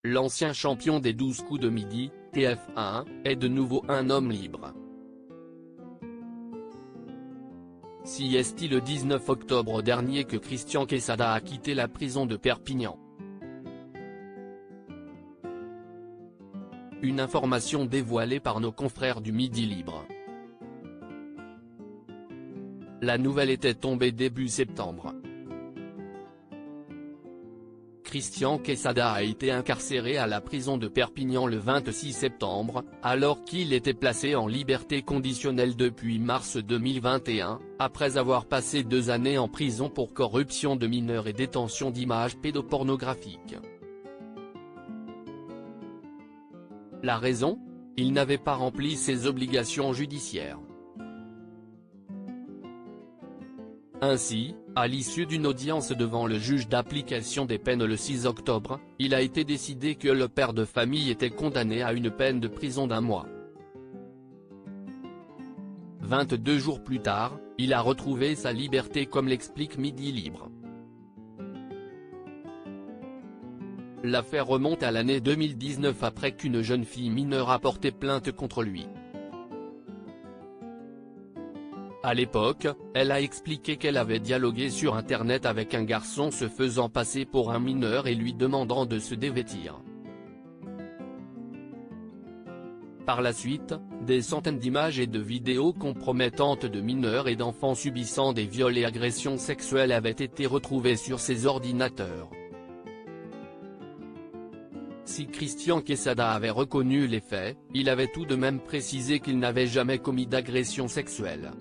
L'ancien champion des 12 coups de midi, TF1, est de nouveau un homme libre. Si est-il le 19 octobre dernier que Christian Quesada a quitté la prison de Perpignan. Une information dévoilée par nos confrères du Midi Libre. La nouvelle était tombée début septembre. Christian Quesada a été incarcéré à la prison de Perpignan le 26 septembre, alors qu'il était placé en liberté conditionnelle depuis mars 2021, après avoir passé 2 années en prison pour corruption de mineurs et détention d'images pédopornographiques. La raison ? Il n'avait pas rempli ses obligations judiciaires. Ainsi, à l'issue d'une audience devant le juge d'application des peines le 6 octobre, il a été décidé que le père de famille était condamné à une peine de prison d'1 mois. 22 jours plus tard, il a retrouvé sa liberté comme l'explique Midi Libre. L'affaire remonte à l'année 2019 après qu'une jeune fille mineure a porté plainte contre lui. À l'époque, elle a expliqué qu'elle avait dialogué sur Internet avec un garçon se faisant passer pour un mineur et lui demandant de se dévêtir. Par la suite, des centaines d'images et de vidéos compromettantes de mineurs et d'enfants subissant des viols et agressions sexuelles avaient été retrouvées sur ses ordinateurs. Si Christian Quesada avait reconnu les faits, il avait tout de même précisé qu'il n'avait jamais commis d'agression sexuelle.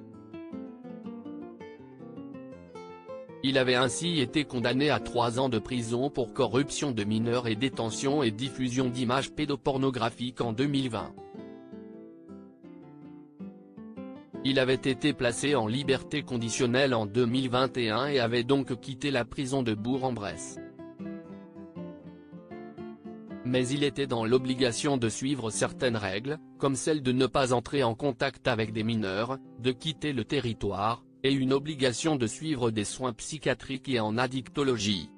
Il avait ainsi été condamné à 3 ans de prison pour corruption de mineurs et détention et diffusion d'images pédopornographiques en 2020. Il avait été placé en liberté conditionnelle en 2021 et avait donc quitté la prison de Bourg-en-Bresse. Mais il était dans l'obligation de suivre certaines règles, comme celle de ne pas entrer en contact avec des mineurs, de quitter le territoire, et une obligation de suivre des soins psychiatriques et en addictologie.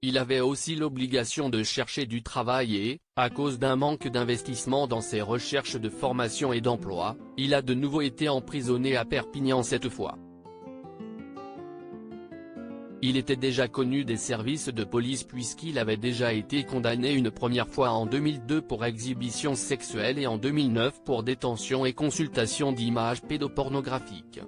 Il avait aussi l'obligation de chercher du travail et, à cause d'un manque d'investissement dans ses recherches de formation et d'emploi, il a de nouveau été emprisonné à Perpignan cette fois. Il était déjà connu des services de police puisqu'il avait déjà été condamné une première fois en 2002 pour exhibition sexuelle et en 2009 pour détention et consultation d'images pédopornographiques.